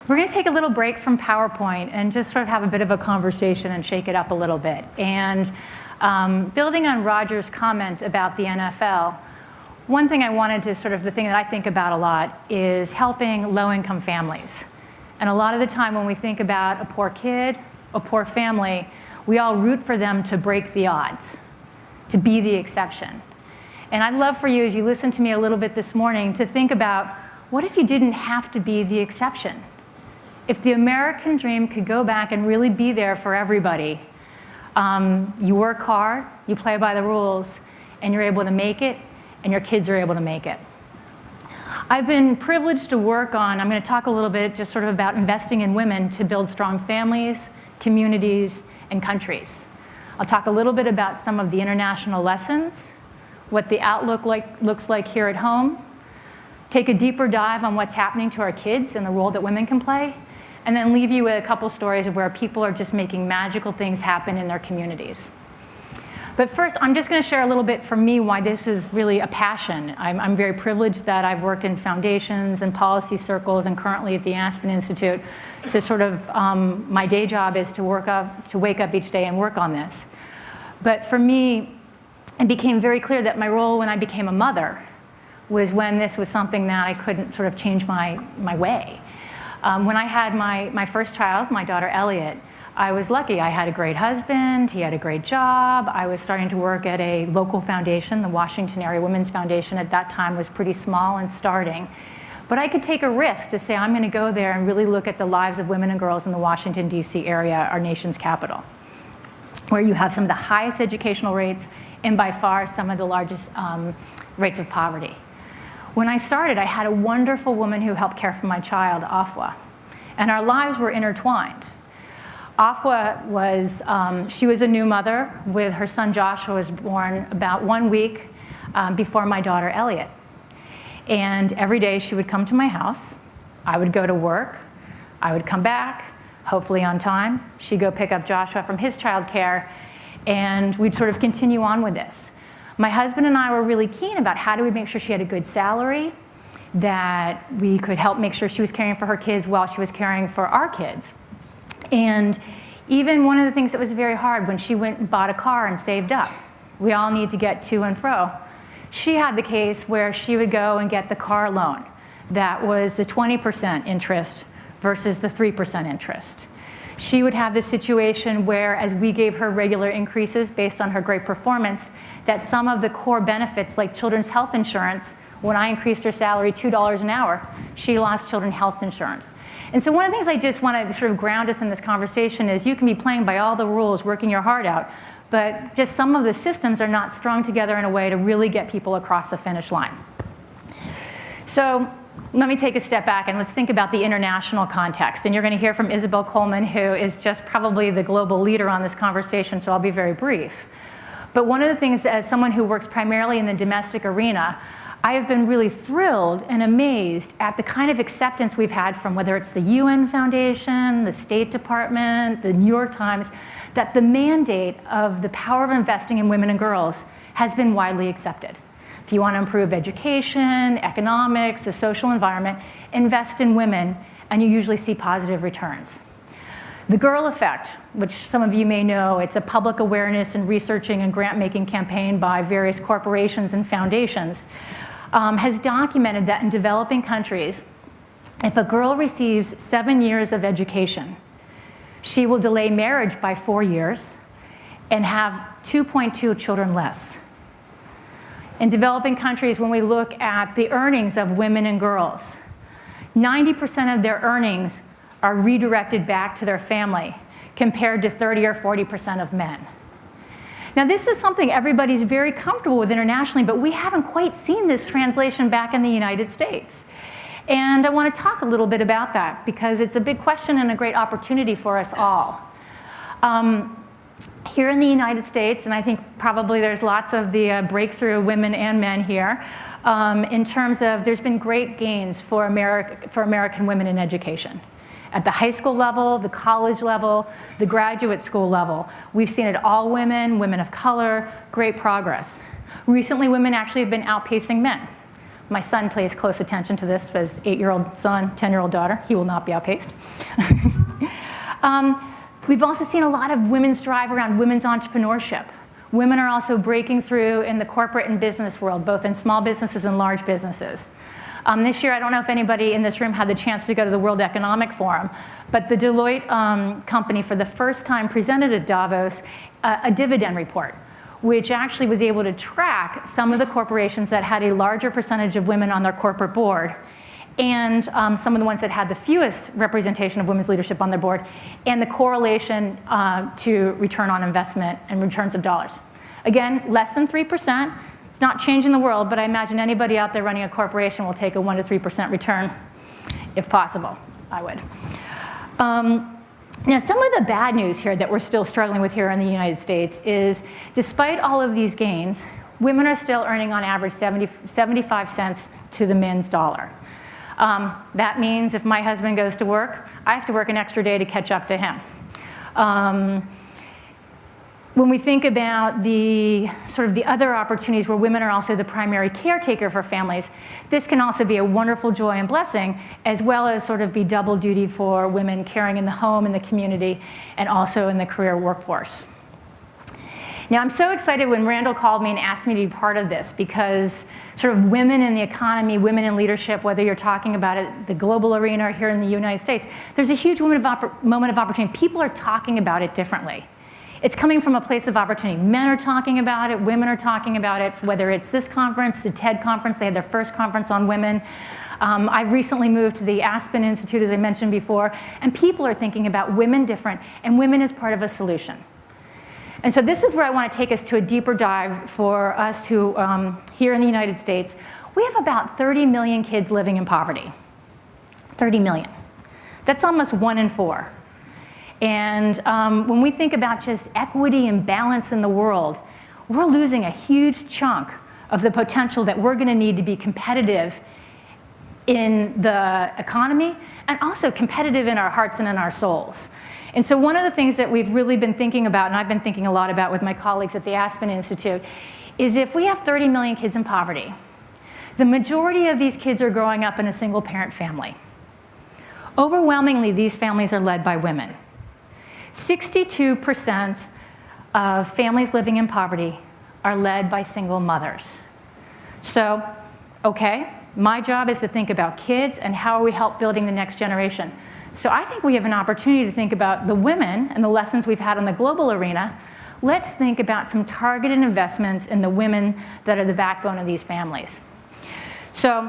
We're going to take a little break from PowerPoint and just sort of have a bit of a conversation and shake it up a little bit. And building on Roger's comment about the NFL, one thing I wanted to the thing that I think about a lot is helping low-income families. And a lot of the time when we think about a poor kid, a poor family, we all root for them to break the odds, to be the exception. And I'd love for you, as you listen to me a little bit this morning, to think about, what if you didn't have to be the exception? If the American dream could go back and really be there for everybody, you work hard, you play by the rules, and you're able to make it, and your kids are able to make it. I've been privileged to work on, I'm going to talk a little bit just sort of about investing in women to build strong families, communities, and countries. I'll talk a little bit about some of the international lessons, what the outlook looks like here at home, take a deeper dive on what's happening to our kids and the role that women can play, and then leave you with a couple stories of where people are just making magical things happen in their communities. But first, I'm just going to share a little bit from me why this is really a passion. I'm very privileged that I've worked in foundations and policy circles and currently at the Aspen Institute to sort of, my day job is to wake up each day and work on this. But for me, it became very clear that my role when I became a mother was when this was something that I couldn't sort of change my way. When I had my first child, my daughter Elliot, I was lucky. I had a great husband, he had a great job. I was starting to work at a local foundation, the Washington Area Women's Foundation at that time was pretty small and starting. But I could take a risk to say, I'm going to go there and really look at the lives of women and girls in the Washington, D.C. area, our nation's capital, where you have some of the highest educational rates and by far some of the largest rates of poverty. When I started, I had a wonderful woman who helped care for my child, Afua, and our lives were intertwined. Afua was, she was a new mother with her son Joshua was born about 1 week before my daughter Elliot. And every day she would come to my house, I would go to work, I would come back, hopefully on time. She'd go pick up Joshua from his childcare, and we'd sort of continue on with this. My husband and I were really keen about how do we make sure she had a good salary, that we could help make sure she was caring for her kids while she was caring for our kids. And even one of the things that was very hard when she went and bought a car and saved up, we all need to get to and fro. She had the case where she would go and get the car loan that was the 20% interest versus the 3% interest. She would have this situation where, as we gave her regular increases based on her great performance, that some of the core benefits like children's health insurance, when I increased her salary $2 an hour, she lost children's health insurance. And so one of the things I just want to sort of ground us in this conversation is you can be playing by all the rules, working your heart out, but just some of the systems are not strung together in a way to really get people across the finish line. So let me take a step back and let's think about the international context. And you're going to hear from Isabel Coleman, who is just probably the global leader on this conversation, so I'll be very brief. But one of the things, as someone who works primarily in the domestic arena, I have been really thrilled and amazed at the kind of acceptance we've had from whether it's the UN Foundation, the State Department, the New York Times, that the mandate of the power of investing in women and girls has been widely accepted. If you want to improve education, economics, the social environment, invest in women, and you usually see positive returns. The Girl Effect, which some of you may know, it's a public awareness and researching and grant-making campaign by various corporations and foundations, has documented that in developing countries, if a girl receives 7 years of education, she will delay marriage by 4 years and have 2.2 children less. In developing countries, when we look at the earnings of women and girls, 90% of their earnings are redirected back to their family compared to 30 or 40% of men. Now, this is something everybody's very comfortable with internationally, but we haven't quite seen this translation back in the United States. And I want to talk a little bit about that because it's a big question and a great opportunity for us all. Here in the United States, and I think probably there's lots of the breakthrough women and men here, in terms of there's been great gains for American women in education. At the high school level, the college level, the graduate school level. We've seen it all women, women of color, great progress. Recently, women actually have been outpacing men. My son pays close attention to this, his 8-year-old son, 10-year-old daughter. He will not be outpaced. We've also seen a lot of women's drive around women's entrepreneurship. Women are also breaking through in the corporate and business world, both in small businesses and large businesses. This year, I don't know if anybody in this room had the chance to go to the World Economic Forum, but the Deloitte company for the first time presented at Davos a dividend report, which actually was able to track some of the corporations that had a larger percentage of women on their corporate board, and some of the ones that had the fewest representation of women's leadership on their board, and the correlation to return on investment and returns of dollars. Again, less than 3%. It's not changing the world, but I imagine anybody out there running a corporation will take a 1% to 3% return, if possible. I would. Now, some of the bad news here that we're still struggling with here in the United States is, despite all of these gains, women are still earning on average 75 cents to the men's dollar. That means if my husband goes to work, I have to work an extra day to catch up to him. When we think about the other opportunities where women are also the primary caretaker for families, this can also be a wonderful joy and blessing, as well as sort of be double duty for women caring in the home, in the community, and also in the career workforce. Now, I'm so excited when Randall called me and asked me to be part of this, because sort of women in the economy, women in leadership, whether you're talking about it, the global arena or here in the United States, there's a huge moment of opportunity. People are talking about it differently. It's coming from a place of opportunity. Men are talking about it, women are talking about it, whether it's this conference, the TED conference, they had their first conference on women. I've recently moved to the Aspen Institute, as I mentioned before, and people are thinking about women different, and women as part of a solution. And so this is where I want to take us to a deeper dive for us who, here in the United States, we have about 30 million kids living in poverty. 30 million. That's almost 1 in 4. And when we think about just equity and balance in the world, we're losing a huge chunk of the potential that we're going to need to be competitive in the economy, and also competitive in our hearts and in our souls. And so one of the things that we've really been thinking about, and I've been thinking a lot about with my colleagues at the Aspen Institute, is if we have 30 million kids in poverty, the majority of these kids are growing up in a single-parent family. Overwhelmingly, these families are led by women. 62% of families living in poverty are led by single mothers. So, okay, my job is to think about kids and how we help building the next generation. So I think we have an opportunity to think about the women and the lessons we've had in the global arena. Let's think about some targeted investments in the women that are the backbone of these families. So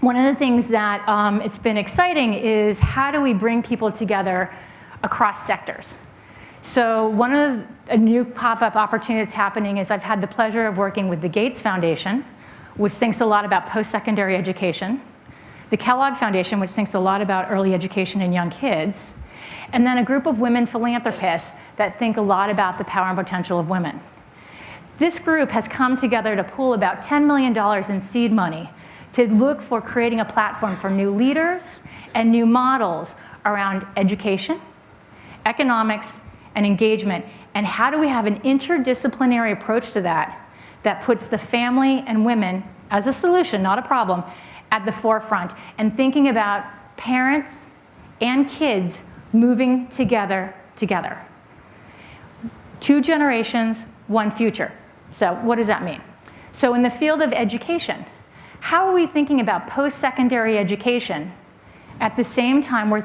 one of the things that it's been exciting is, how do we bring people together across sectors? So one of a new pop-up opportunity that's happening is, I've had the pleasure of working with the Gates Foundation, which thinks a lot about post-secondary education, the Kellogg Foundation, which thinks a lot about early education in young kids, and then a group of women philanthropists that think a lot about the power and potential of women. This group has come together to pool about $10 million in seed money to look for creating a platform for new leaders and new models around education, economics, and engagement. And how do we have an interdisciplinary approach to that that puts the family and women as a solution, not a problem, at the forefront, and thinking about parents and kids moving together. 2 generations, 1 future. So what does that mean? So in the field of education, how are we thinking about post-secondary education at the same time we're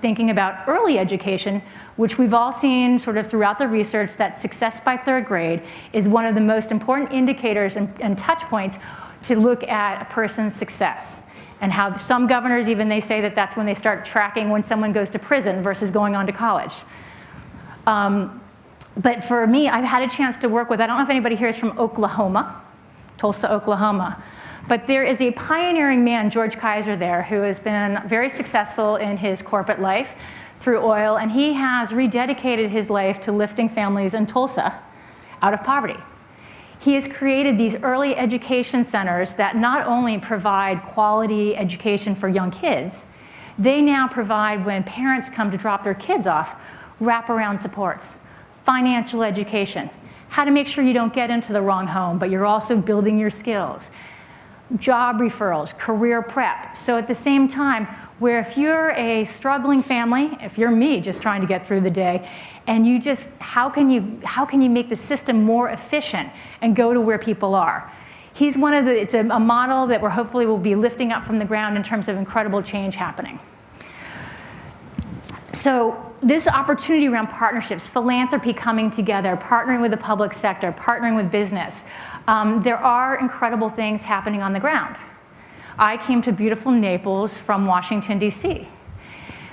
thinking about early education, which we've all seen sort of throughout the research that success by 3rd grade is one of the most important indicators and touch points to look at a person's success. And how some governors, even they say that that's when they start tracking when someone goes to prison versus going on to college. But for me, I've had a chance to work with, I don't know if anybody here is from Oklahoma, Tulsa, Oklahoma. But there is a pioneering man, George Kaiser there, who has been very successful in his corporate life through oil, and he has rededicated his life to lifting families in Tulsa out of poverty. He has created these early education centers that not only provide quality education for young kids, they now provide, when parents come to drop their kids off, wraparound supports, financial education, how to make sure you don't get into the wrong home, but you're also building your skills. job referrals, career prep. So at the same time, where if you're a struggling family, if you're me just trying to get through the day, and you just, how can you make the system more efficient and go to where people are? He's one of the, it's a model that we're hopefully will be lifting up from the ground in terms of incredible change happening. So this opportunity around partnerships, philanthropy coming together, partnering with the public sector, partnering with business, there are incredible things happening on the ground. I came to beautiful Naples from Washington, D.C.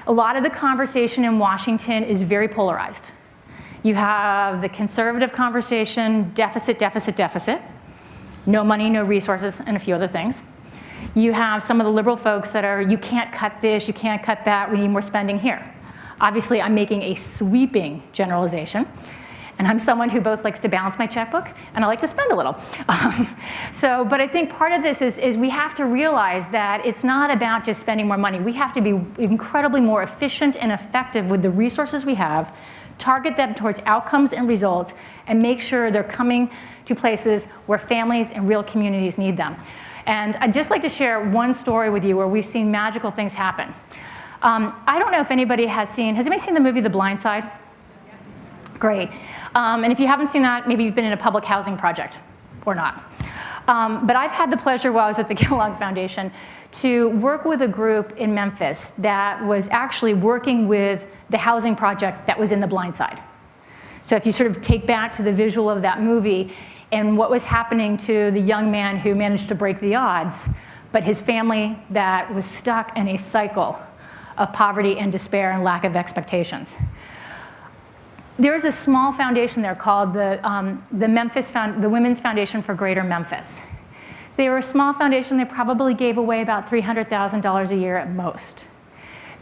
A lot of the conversation in Washington is very polarized. You have the conservative conversation, deficit, deficit, deficit, no money, no resources, and a few other things. You have some of the liberal folks that are, you can't cut this, you can't cut that, we need more spending here. Obviously, I'm making a sweeping generalization, and I'm someone who both likes to balance my checkbook and I like to spend a little. But I think part of this is we have to realize that it's not about just spending more money. We have to be incredibly more efficient and effective with the resources we have, target them towards outcomes and results, and make sure they're coming to places where families and real communities need them. And I'd just like to share one story with you where we've seen magical things happen. I don't know if anybody has anybody seen the movie The Blind Side? Great. And if you haven't seen that, maybe you've been in a public housing project or not. But I've had the pleasure while I was at the Kellogg Foundation to work with a group in Memphis that was actually working with the housing project that was in The Blind Side. So if you sort of take back to the visual of that movie and what was happening to the young man who managed to break the odds, but his family that was stuck in a cycle of poverty and despair and lack of expectations. There's a small foundation there called the Women's Foundation for Greater Memphis. They were a small foundation. They probably gave away about $300,000 a year at most.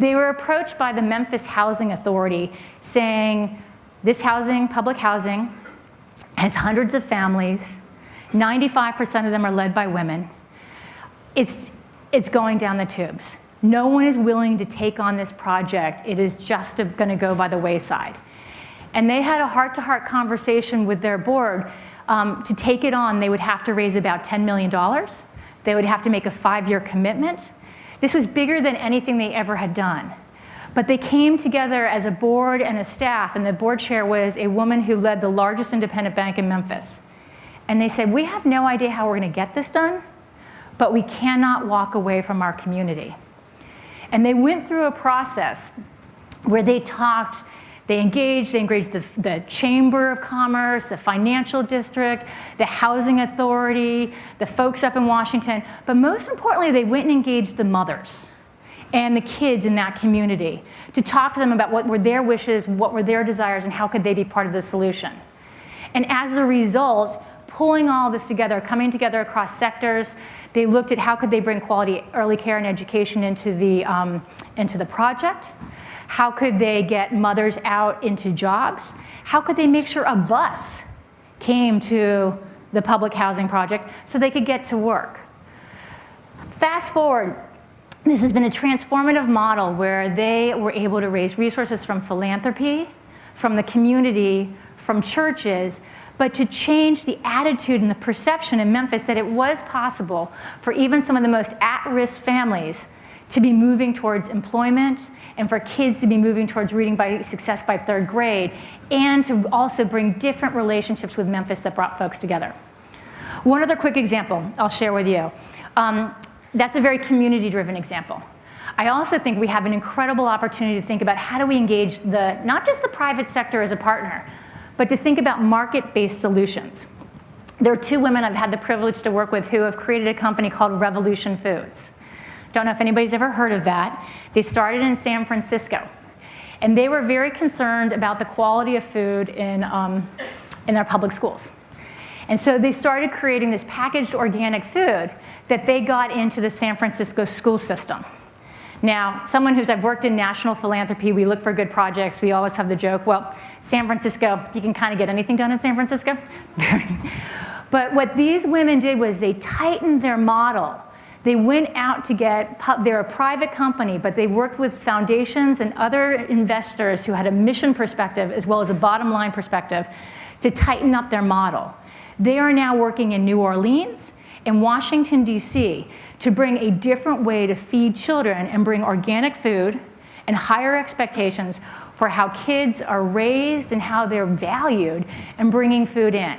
They were approached by the Memphis Housing Authority saying, this housing, public housing, has hundreds of families. 95% of them are led by women. It's going down the tubes. No one is willing to take on this project. It is just going to go by the wayside. And they had a heart-to-heart conversation with their board. To take it on, they would have to raise about $10 million. They would have to make a 5-year commitment. This was bigger than anything they ever had done. But they came together as a board and a staff, and the board chair was a woman who led the largest independent bank in Memphis. And they said, we have no idea how we're going to get this done, but we cannot walk away from our community. And they went through a process where they talked, they engaged the Chamber of Commerce, the financial district, the housing authority, the folks up in Washington, but most importantly, they went and engaged the mothers and the kids in that community to talk to them about what were their wishes, what were their desires, and how could they be part of the solution. And as a result, pulling all this together, coming together across sectors, they looked at how could they bring quality early care and education into the project. How could they get mothers out into jobs? How could they make sure a bus came to the public housing project so they could get to work? Fast forward, this has been a transformative model where they were able to raise resources from philanthropy, from the community, from churches, but to change the attitude and the perception in Memphis that it was possible for even some of the most at-risk families to be moving towards employment and for kids to be moving towards reading by success by 3rd grade, and to also bring different relationships with Memphis that brought folks together. One other quick example I'll share with you. That's a very community-driven example. I also think we have an incredible opportunity to think about how do we engage not just the private sector as a partner, but to think about market-based solutions. There are 2 women I've had the privilege to work with who have created a company called Revolution Foods. Don't know if anybody's ever heard of that. They started in San Francisco. And they were very concerned about the quality of food in their public schools. And so they started creating this packaged organic food that they got into the San Francisco school system. Now, I've worked in national philanthropy, we look for good projects, we always have the joke, well, San Francisco, you can kind of get anything done in San Francisco. But what these women did was they tightened their model. They went out to they're a private company, but they worked with foundations and other investors who had a mission perspective as well as a bottom line perspective to tighten up their model. They are now working in New Orleans, in Washington, D.C. to bring a different way to feed children and bring organic food and higher expectations for how kids are raised and how they're valued and bringing food in.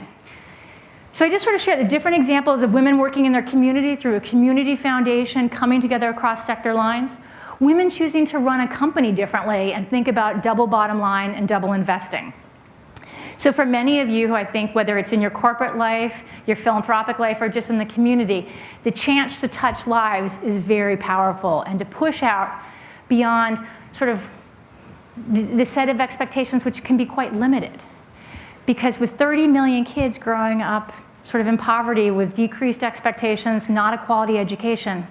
So I just sort of share the different examples of women working in their community through a community foundation, coming together across sector lines, women choosing to run a company differently and think about double bottom line and double investing. So for many of you who I think, whether it's in your corporate life, your philanthropic life, or just in the community, the chance to touch lives is very powerful, and to push out beyond sort of the set of expectations, which can be quite limited. Because with 30 million kids growing up sort of in poverty with decreased expectations, not a quality education,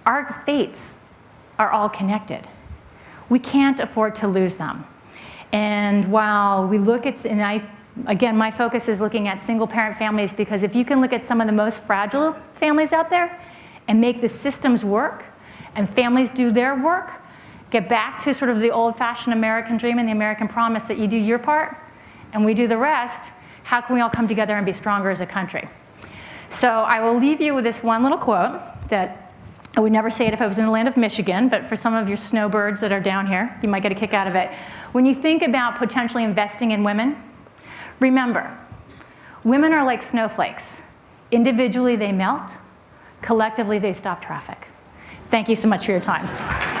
our fates are all connected. We can't afford to lose them. And while we look at, again, my focus is looking at single parent families, because if you can look at some of the most fragile families out there and make the systems work and families do their work, get back to sort of the old-fashioned American dream and the American promise that you do your part and we do the rest, how can we all come together and be stronger as a country? So I will leave you with this one little quote that I would never say it if I was in the land of Michigan, but for some of your snowbirds that are down here, you might get a kick out of it. When you think about potentially investing in women, remember, women are like snowflakes. Individually, they melt. Collectively, they stop traffic. Thank you so much for your time.